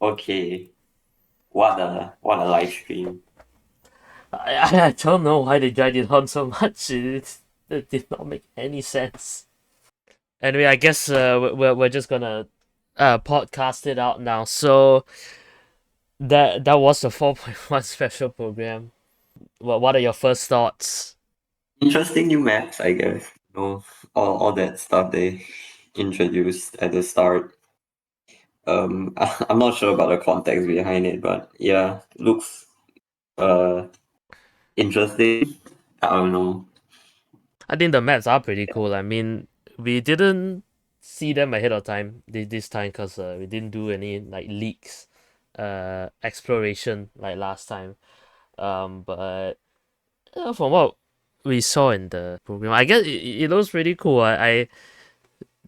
Okay, what a live stream. I don't know why they dragged it on so much. It did not make any sense. Anyway, I guess we're just gonna podcast it out now. So that was the 4.1 special program. What are your first thoughts? Interesting new maps, I guess. All that stuff they introduced at the start. I'm not sure about the context behind it, but yeah, looks uh interesting. I don't know. I think the maps are pretty cool. I mean, we didn't see them ahead of time this time because we didn't do any like leaks, exploration like last time. But from what we saw in the program, I guess it looks pretty cool. I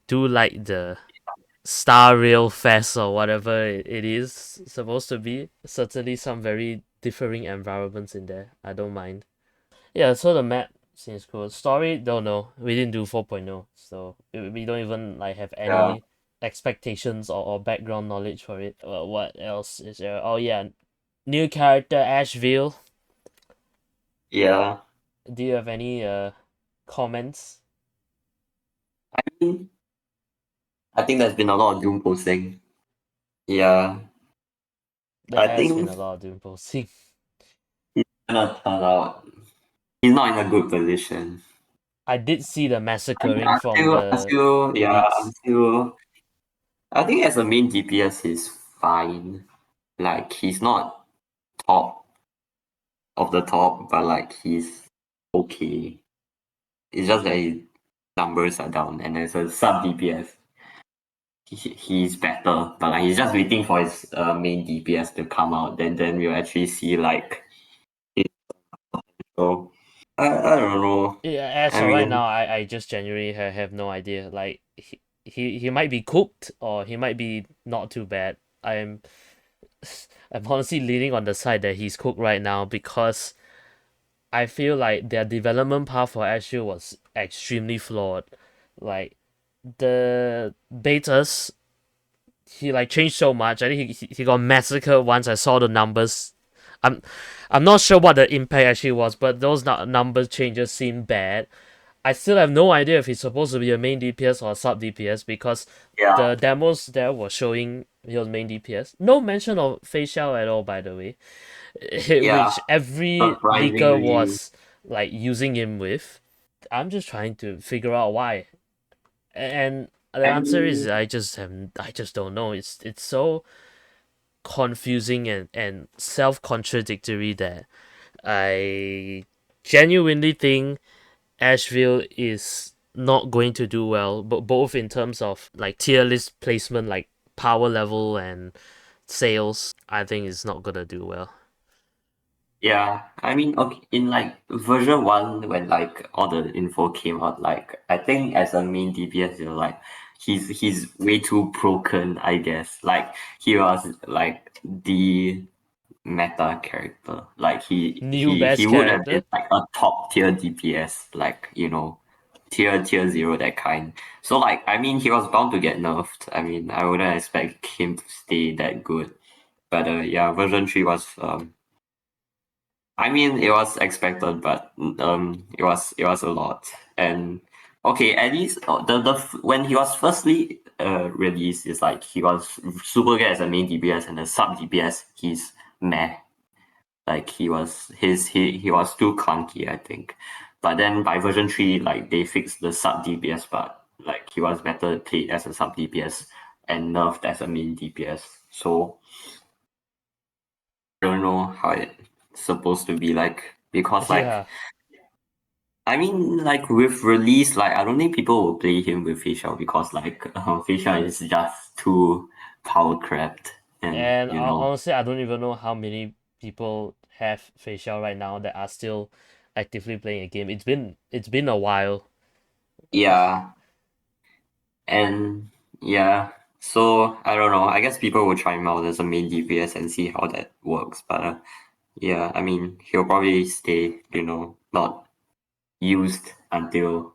do like the Star Rail Fest or whatever it is supposed to be. Certainly some very differing environments in there. I don't mind. Yeah, so the map seems cool. Story, don't know. We didn't do 4.0, so we don't even like have Yeah, any expectations or background knowledge for it. What else is there? Oh yeah, new character Ashveil. yeah. Do you have any comments? I mean, I think there's been a lot of doom posting. Yeah, There I has been think a lot of doom posting. he's gonna turn out. He's not in a good position. I did see the I mean, massacring from the I'm leaks. still. I think as a main DPS, he's fine. Like he's not top of the top, but like he's okay. It's just that his numbers are down, and as a sub DPS, he's better. But like he's just waiting for his main DPS to come out. Then we'll actually see like his so I don't know. Yeah, as I for right mean, now, I just genuinely have no idea. Like he might be cooked or he might be not too bad. I'm honestly leaning on the side that he's cooked right now because I feel like their development path for Ashfield was extremely flawed. Like the betas, he like changed so much. I think he got massacred once I saw the numbers. I'm I'm not sure what the impact actually was, but those number changes seem bad. I still have no idea if he's supposed to be a main DPS or a sub DPS because yeah, the demos there were showing he was main DPS. No mention of facial at all, by the way, yeah. which every leaker Surprisingly, was like using him with. I'm just trying to figure out why, and the I answer is mean, I just don't know. It's so confusing and self contradictory that I genuinely think Asheville is not going to do well, but both in terms of like tier list placement, like power level and sales, I think it's not gonna do well. yeah, I mean, okay, in like version one, when like all the info came out, like I think as a main DPS, like he's way too broken, I guess. Like he was like the meta character. Like New best he would have been character. like a top tier DPS, like tier 0 that kind. So like I mean, he was bound to get nerfed. I mean, I wouldn't expect him to stay that good. But yeah, version 3 was I mean, it was expected, but it was a lot. And okay, at least when he was firstly released, it's like he was super good as a main DPS and a sub DPS. He's meh. Like he was too clunky, I think. But then by version 3, like they fixed the sub DPS part. Like he was better played as a sub DPS and nerfed as a main DPS. So I don't know how it's supposed to be like because like Yeah, I mean, like with release, like I don't think people will play him with facial because like facial is just too power crapped, and and honestly, I don't even know how many people have facial right now that are still actively playing a game. It's been a while. yeah, and yeah. So I don't know. I guess people will try him out as a main DPS and see how that works. But yeah, I mean, he'll probably stay, not used until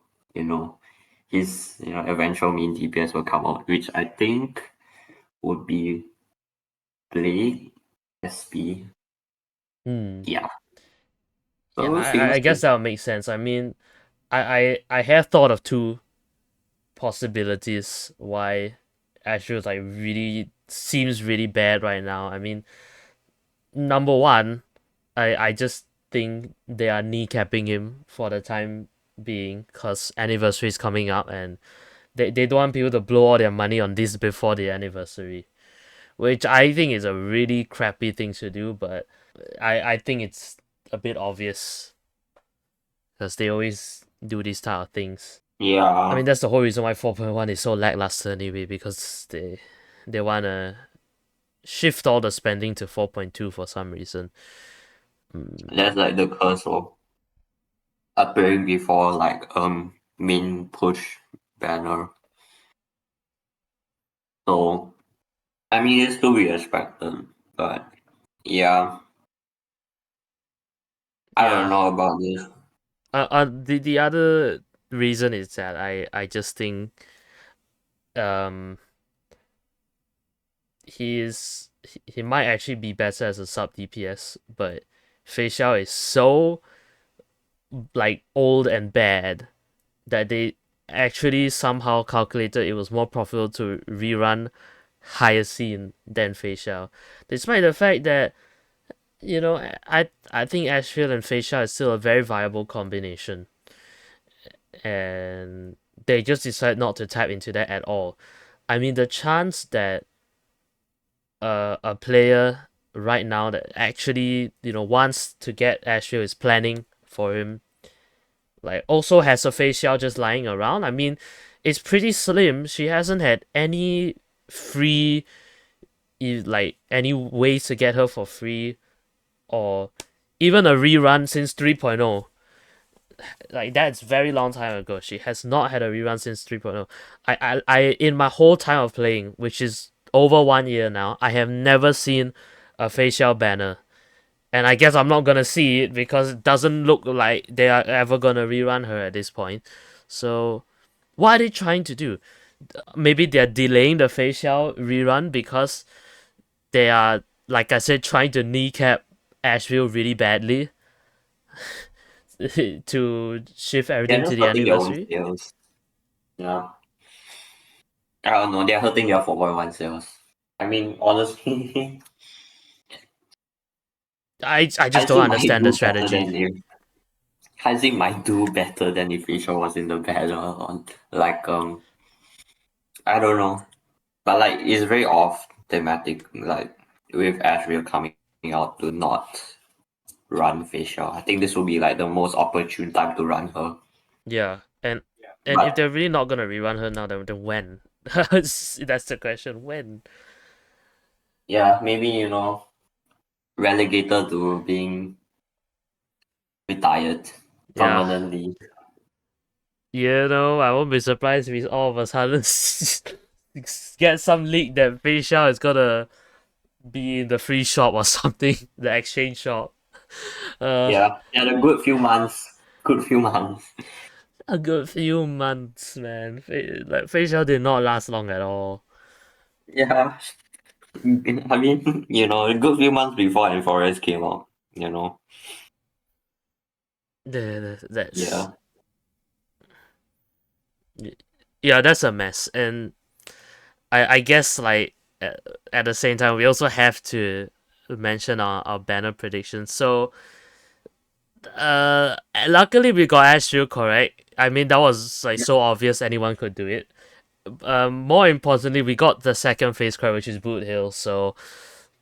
his eventual main DPS will come out, which I think would be Blade SP. Hmm. Yeah. Yeah, So I fingers guess crossed. that would make sense. I mean, I have thought of two possibilities why Asheville like really seems really bad right now. I mean, number one, I just think they are kneecapping him for the time being because anniversary is coming up and they don't want people to blow all their money on this before the anniversary, which I think is a really crappy thing to do. But I think it's a bit obvious because they always do these type of things. I mean, Yeah. that's the whole reason why 4.1 is so lackluster anyway, because they wanna shift all the spending to 4.2 for some reason. Mm, That's like the curse of appearing before like main push banner. So I mean it's to be expected. But yeah, I don't yeah. know about this. The other reason is that I just think um he might actually be better as a sub DPS, but Fei Xiao is so like old and bad that they actually somehow calculated it was more profitable to rerun higher scene than Fei Xiao. Despite the fact that, I think Ashfield and Fei Xiao is still a very viable combination. And they just decided not to tap into that at all. I mean, the chance that a player right now that actually, wants to get Ashfield is planning for him, like also has a facial just lying around. I mean, it's pretty slim. She hasn't had any free, like any ways to get her for free or even a rerun since 3.0. Like that's very long time ago. She has not had a rerun since 3.0. I in my whole time of playing, which is over 1 year now, I have never seen a facial banner. And I guess I'm not gonna see it because it doesn't look like they are ever gonna rerun her at this point. So what are they trying to do? Maybe they're delaying the facial rerun because they are, like I said, trying to kneecap Asheville really badly to shift They're everything to just the hurting their own anniversary. sales. Yeah. I don't know, they're hurting their 4.1 sales. I mean honestly I just don't Isaac might understand the do better strategy. than if Isaac might do better than if Asia was in the banner on like I don't know. But like it's very off thematic, like with Ashville coming out to not run facial. I think this will be like the most opportune time to run her. Yeah, and if But they're really not gonna rerun her now, then when? That's the question. When? yeah, maybe relegated to being retired Yeah, permanently. I won't be surprised if all of a sudden get some leak that facial is gonna be in the free shop or something, the exchange shop. Uh, Yeah, yeah, a good few months. Good few months. a good few months, man. Like facial did not last long at all. Yeah, I mean, a good few months before Enforest came out. You know. That's Yeah. yeah, that's a mess, and I guess like at the same time we also have to mention our banner predictions. So luckily we got Ashfield correct. I mean that was like so obvious anyone could do it. More importantly, we got the second face card, which is Boot Hill. So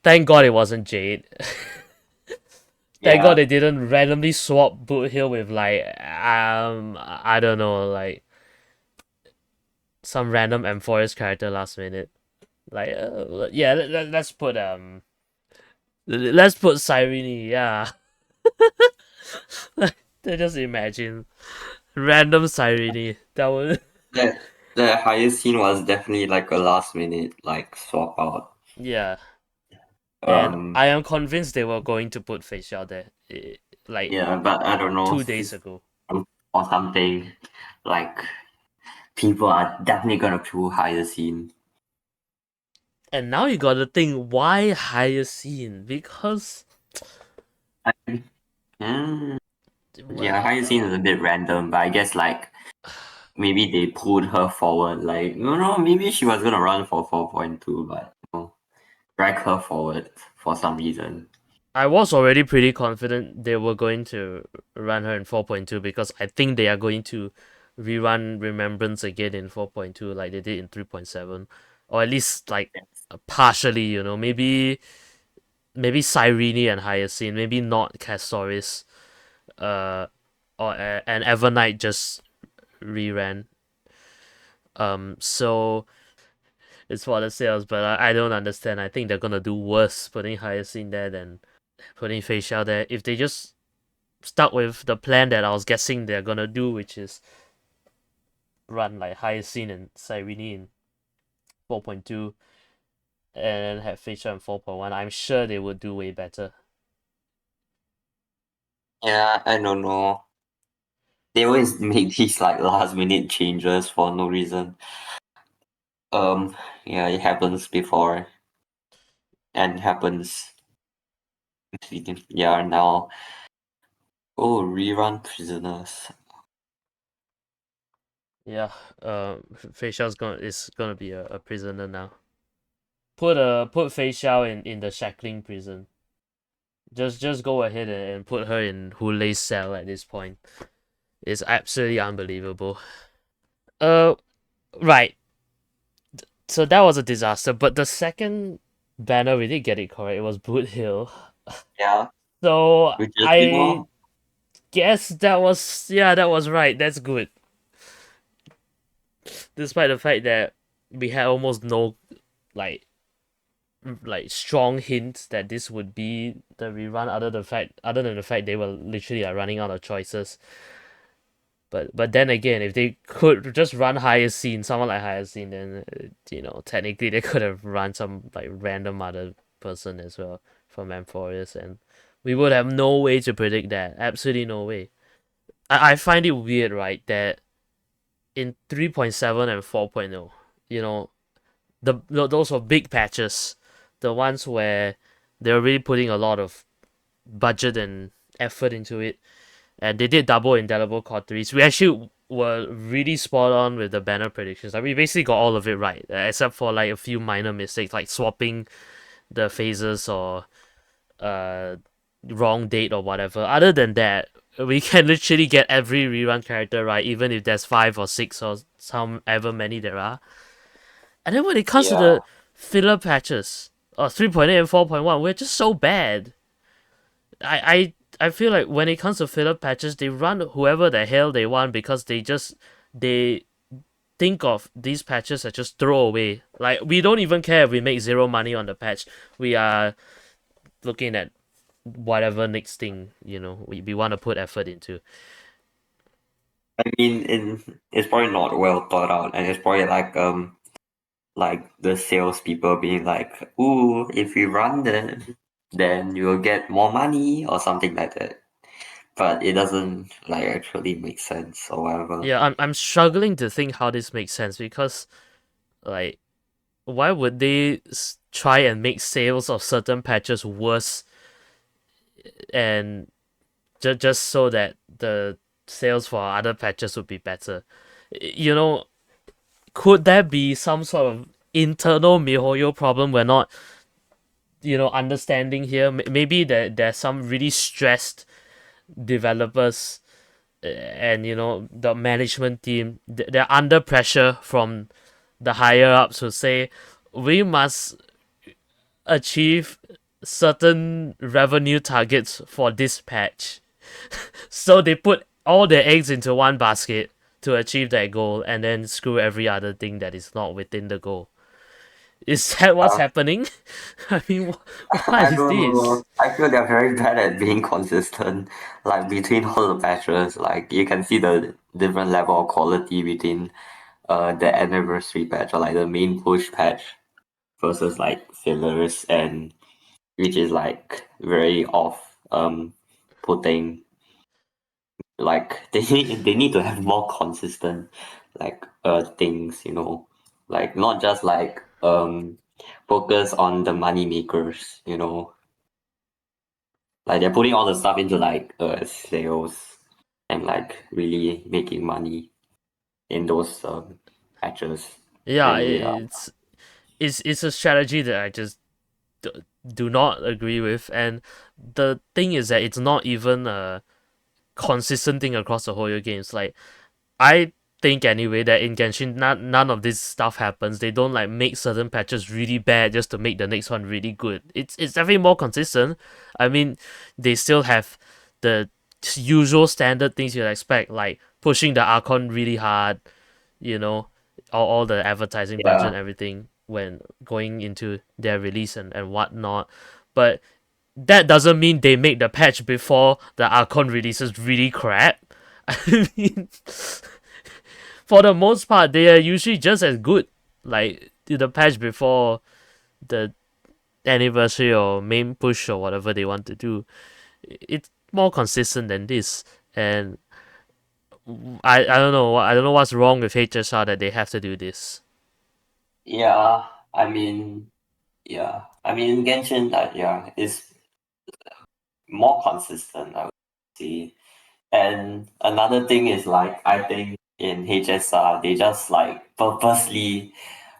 thank God it wasn't Jade. Thank God Yeah. they didn't randomly swap Boot Hill with like I don't know, like some random M4S character last minute. Like yeah, let's put Cyrene. Yeah, just imagine random Cyrene. That would The highest scene was definitely like a last minute like swap out. yeah. And Um, I am convinced they were going to put facial there, like yeah, but I don't know 2 days ago. or something. Like people are definitely gonna pull higher scene. And now you gotta think why Hyacinth? Because I, mm, yeah, Hyacinth is a well, bit random, but I guess like maybe they pulled her forward. Like, maybe she was gonna run for 4.2, but drag her forward for some reason. I was already pretty confident they were going to run her in 4.2 because I think they are going to rerun Remembrance again in 4.2 like they did in 3.7, or at least like partially. Maybe Cyrene and Hyacinth, maybe not Castoris, uh, or and Evernight just reran. So it's for the sales, but I don't understand. I think they're gonna do worse putting Hyacinth there than putting Facial there. If they just stuck with the plan that I was guessing they're gonna do, which is run like Hyacinth and Cyrene in 4.2 and have Facial in 4.1, I'm sure they would do way better. Yeah, I don't know. They always make these like last minute changes for no reason. Um, yeah, it happens before and happens. Yeah, now. Oh, rerun Prisoners. Yeah, Facial's gonna be a prisoner now. Put Fei Xiao in the shackling prison. Just go ahead and put her in Hulei's cell at this point. It's absolutely unbelievable. Uh, right. So that was a disaster. But the second banner we did get it correct. It was Boot Hill. Yeah, So which is I guess that was right. That's good. Despite the fact that we had almost no like strong hints that this would be the rerun other than the fact they were literally like running out of choices. But then again, if they could just run Hyacinth, someone like Hyacinth, then technically they could have run some like random other person as well from Amphorius, and we would have no way to predict that. Absolutely no way. I find it weird, right, that in 3.7 and 4.0, you know, those were big patches, the ones where they were really putting a lot of budget and effort into it, and they did double indelible cauteries. We actually were really spot on with the banner predictions. Like we basically got all of it right, except for like a few minor mistakes, like swapping the phases or uh wrong date or whatever. Other than that, we can literally get every rerun character right, even if there's 5 or 6 or some ever many there are. And then when it comes to yeah. the filler patches, 3.8 and 4.1, we're just so bad. I feel like when it comes to filler patches, they run whoever the hell they want because they think of these patches as just throwaway. Like we don't even care if we make zero money on the patch. We are looking at whatever next thing we want to put effort into. I mean, it's probably not well thought out, and it's probably like the salespeople being like, "Ooh, if we run then you'll get more money" or something like that. But it doesn't like actually make sense or whatever. Yeah, I'm struggling to think how this makes sense because like why would they try and make sales of certain patches worse and just so that the sales for other patches would be better. You know, could there be some sort of internal MiHoYo problem we're not, understanding here? Maybe there's some really stressed developers and the management team. They're under pressure from the higher ups who say we must achieve certain revenue targets for this patch. So they put all their eggs into one basket to achieve that goal and then screw every other thing that is not within the goal. Is that what's Uh, happening? I mean, what I is don't know. this? I feel they're very bad at being consistent. Like between all the patches, like you can see the different level of quality between the anniversary patch or like the main push patch versus like fillers, and which is like very off putting. Like they need to have more consistent like things, like not just like focus on the money makers, like they're putting all the stuff into like sales and like really making money in those matches. Yeah, And yeah, it's a strategy that I just d- do not agree with, and the thing is that it's not even a consistent thing across the whole year games. Like I think anyway that in Genshin none of this stuff happens. They don't like make certain patches really bad just to make the next one really good. It's definitely more consistent. I mean, they still have the usual standard things you'd expect, like pushing the Archon really hard, you know, all the advertising budget yeah, and everything when going into their release and whatnot. But that doesn't mean they make the patch before the Archon releases really crap. I mean, for the most part, they are usually just as good. Like the patch before the anniversary or main push or whatever they want to do. It's more consistent than this, and I don't know. I don't know what's wrong with HSR that they have to do this. yeah. I mean, yeah. I mean, Genshin, yeah, is more consistent, I would say. And another thing is like I think in HSR they just like purposely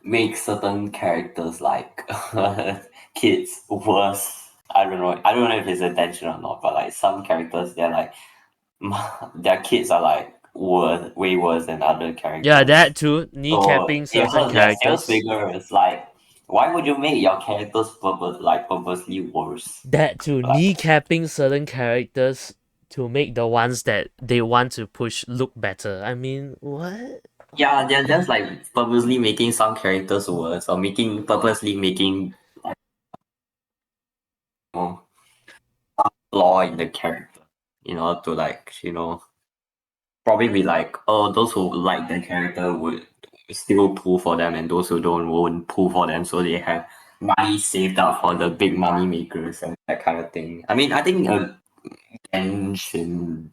make certain characters like kids worse. I don't know if it's intentional or not, but like some characters they're like their kids are like worse, way worse than other Yeah, characters. that too. So Kneecapping it certain hurts their sales characters. figures. Like, why would you make your characters purposely worse? That too. Like, Kneecapping certain characters to make the ones that they want to push look better. I mean, what? yeah, they're just like purposely making some characters worse or purposely making know, flaw in the character, to like, probably be like, oh, those who like the character would still pull for them and those who don't won't pull for them, so they have money saved up for the big money makers and that kind of thing. I mean, I think Genshin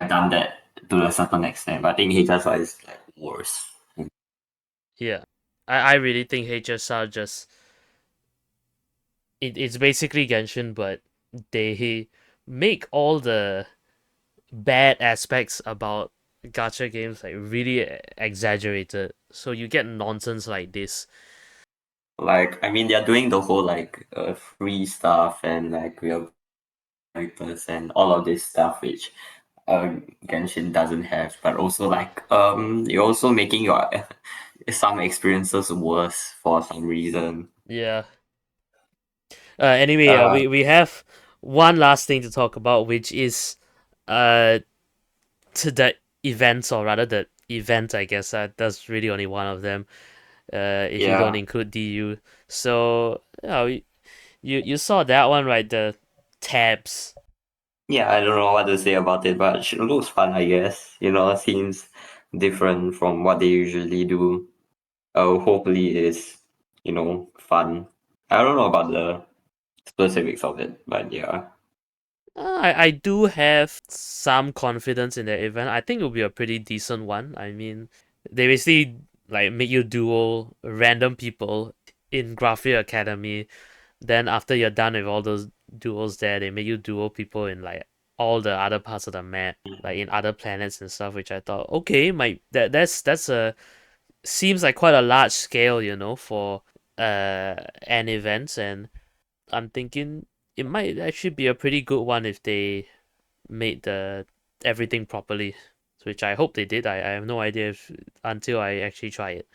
have done that to a certain extent, but I think HSI is like worse. Yeah. I really think HSR just it's basically Genshin, but they make all the bad aspects about gacha games like really exaggerated. So you get nonsense like this. Like, I mean, they're doing the whole like free stuff and like real characters and all of this stuff, which Genshin doesn't have. But also like you're also making your some experiences worse for some reason. Yeah. Anyway, Uh, we have one last thing to talk about, which is uh to the events, or rather the event. I guess that's really only one of them. If you don't yeah, include DU. So you saw that one, right? The tabs. yeah. I don't know what to say about it, but it looks fun, I guess. Seems different from what they usually do. Hopefully, it's fun. I don't know about the specifics of it, but yeah. I do have some confidence in the event. I think it'll be a pretty decent one. I mean, they basically like make you duel random people in Graphia Academy. Then after you're done with all those duels there, they make you duel people in like all the other parts of the map, like in other planets and stuff. Which I thought, okay, that's a seems like quite a large scale, for an event, and I'm thinking it might actually be a pretty good one if they made the everything properly, which I hope they did. I have no idea if until I actually try it.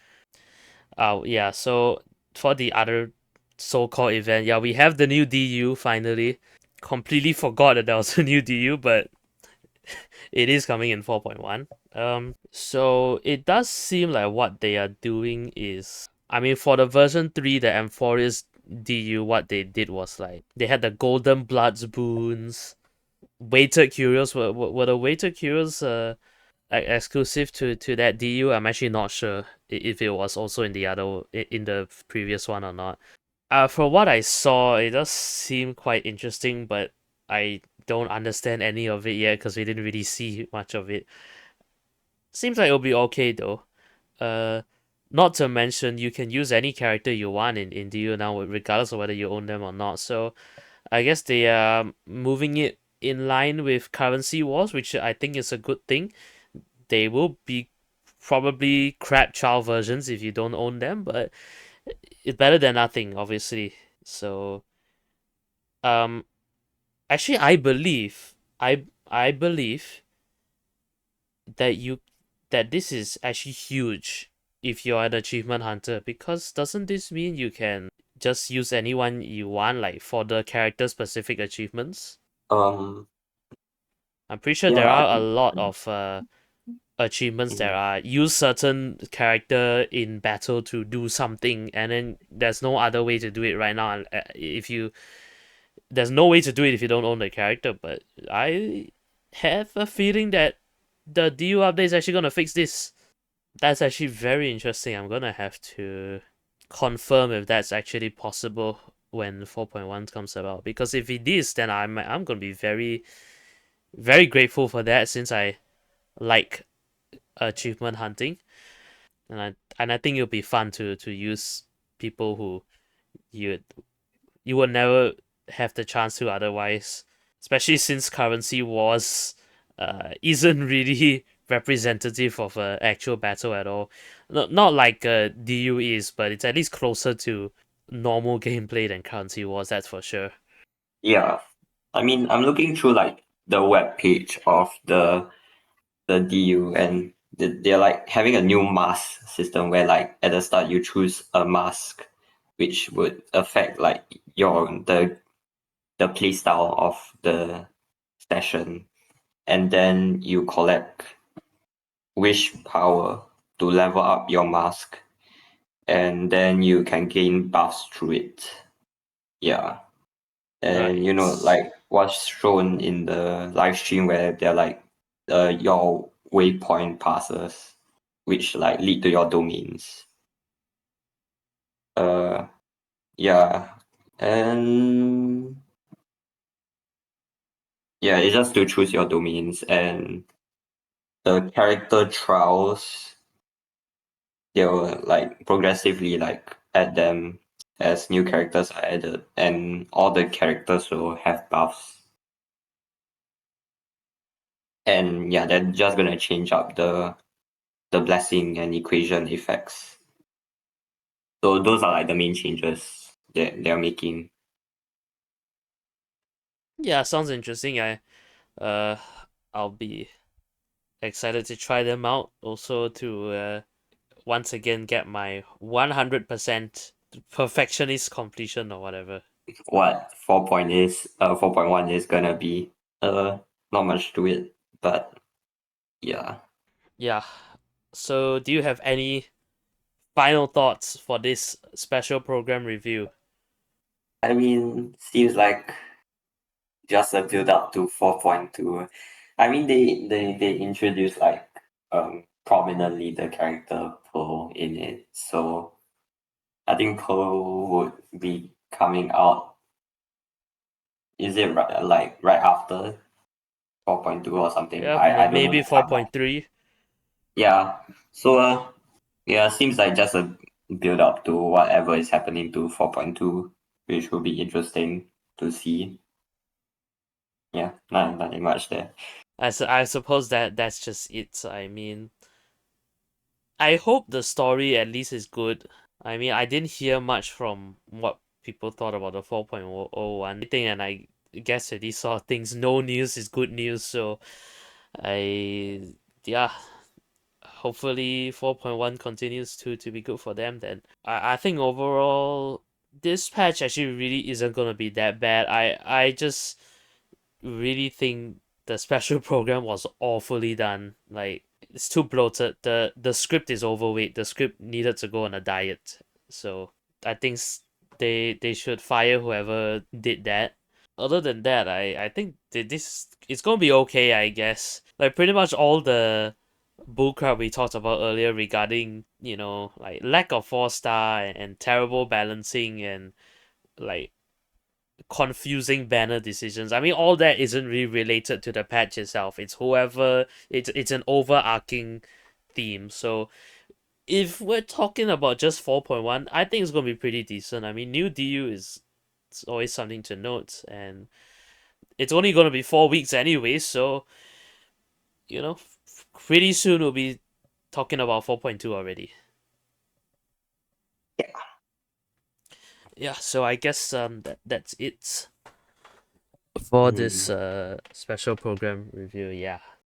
Yeah. So for the other so-called event, yeah, we have the new DU finally. Completely forgot that there was a new DU, but it is coming in 4.1. So it does seem like what they are doing is, I mean, for the version 3, the Amphorius DU, what they did was like they had the Golden Bloods boons, weighted curios. Were the weighted curios exclusive to that DU? I'm actually not sure if it was also in the other in the previous one or not. From what I saw, it does seem quite interesting, but I don't understand any of it yet because we didn't really see much of it. Seems like it'll be okay though. Uh, Not to mention, you can use any character you want in DU now, regardless of whether you own them or not. So I guess they are moving it in line with currency wars, which I think is a good thing. They will be probably crap child versions if you don't own them, but it's better than nothing, obviously. So, um, actually, I believe that this is actually huge if you're an achievement hunter, because doesn't this mean you can just use anyone you want, like for the character specific achievements? Um, I'm pretty sure yeah, there I are a think. lot of achievements that Mhm. are use certain character in battle to do something, and then there's no other way to do it right now. If you there's no way to do it if you don't own the character. But I have a feeling that the DU update is actually gonna fix this. That's actually very interesting. I'm gonna have to confirm if that's actually possible when 4.1 comes about. Because if it is, then I'm gonna be very very grateful for that, since I like achievement hunting, and I think it'll be fun to use people who you you would never have the chance to otherwise. Especially since currency wars isn't really representative of an actual battle at all. Not like DU is, but it's at least closer to normal gameplay than currency wars, that's for sure. Yeah, I mean, I'm looking through like the web page of the DU, and they're like having a new mask system where like at the start you choose a mask, which would affect like the play style of the session, and then you collect wish power to level up your mask, and then you can gain buffs through it. Yeah. And Right. like what's shown in the live stream where they're like your waypoint passes, which like lead to your domains. Uh yeah. And yeah, it's just to choose your domains, and the character trials, they'll like progressively like add them as new characters are added, and all the characters will have buffs. And yeah, they're just gonna change up the blessing and equation effects. So those are like the main changes that they're making. Yeah, sounds interesting. Uh I'll be excited to try them out. Also to once again get my 100% perfectionist completion or whatever. What 4.1 is gonna be. Uh Not much to it, but yeah. Yeah. So, do you have any final thoughts for this special program review? I mean, seems like just a build up to 4.2. I mean, they introduced like prominently the character Pearl in it, so I think Pearl would be coming out. Is it right after 4.2 or something? Yeah, I don't know maybe the timeline. 4.3. Yeah. So yeah, seems like just a build up to whatever is happening to 4.2, which will be interesting to see. Yeah, nothing much there. I suppose that's just it. I mean, I hope the story at least is good. I mean, I didn't hear much from what people thought about the 4.01 thing, and I guess that these sort of things, no news is good news. So I, yeah, hopefully 4.1 continues to be good for them then. I think overall this patch actually really isn't gonna be that bad. I just really think the special program was awfully done. Like, it's too bloated. The script is overweight. The script needed to go on a diet. So I think they should fire whoever did that. Other than that, I think this it's gonna be okay, I guess. Like, pretty much all the bullcrap we talked about earlier regarding, like lack of 4 star and terrible balancing and like confusing banner decisions. I mean, all that isn't really related to the patch itself. It's whoever. It's an overarching theme. So if we're talking about just 4.1, I think it's gonna be pretty decent. I mean, new DU is it's always something to note, and it's only gonna be 4 weeks anyway, so you know, pretty soon we'll be talking about 4.2 already. Yeah. Yeah, so I guess that's it for this Mm. special program review. Yeah.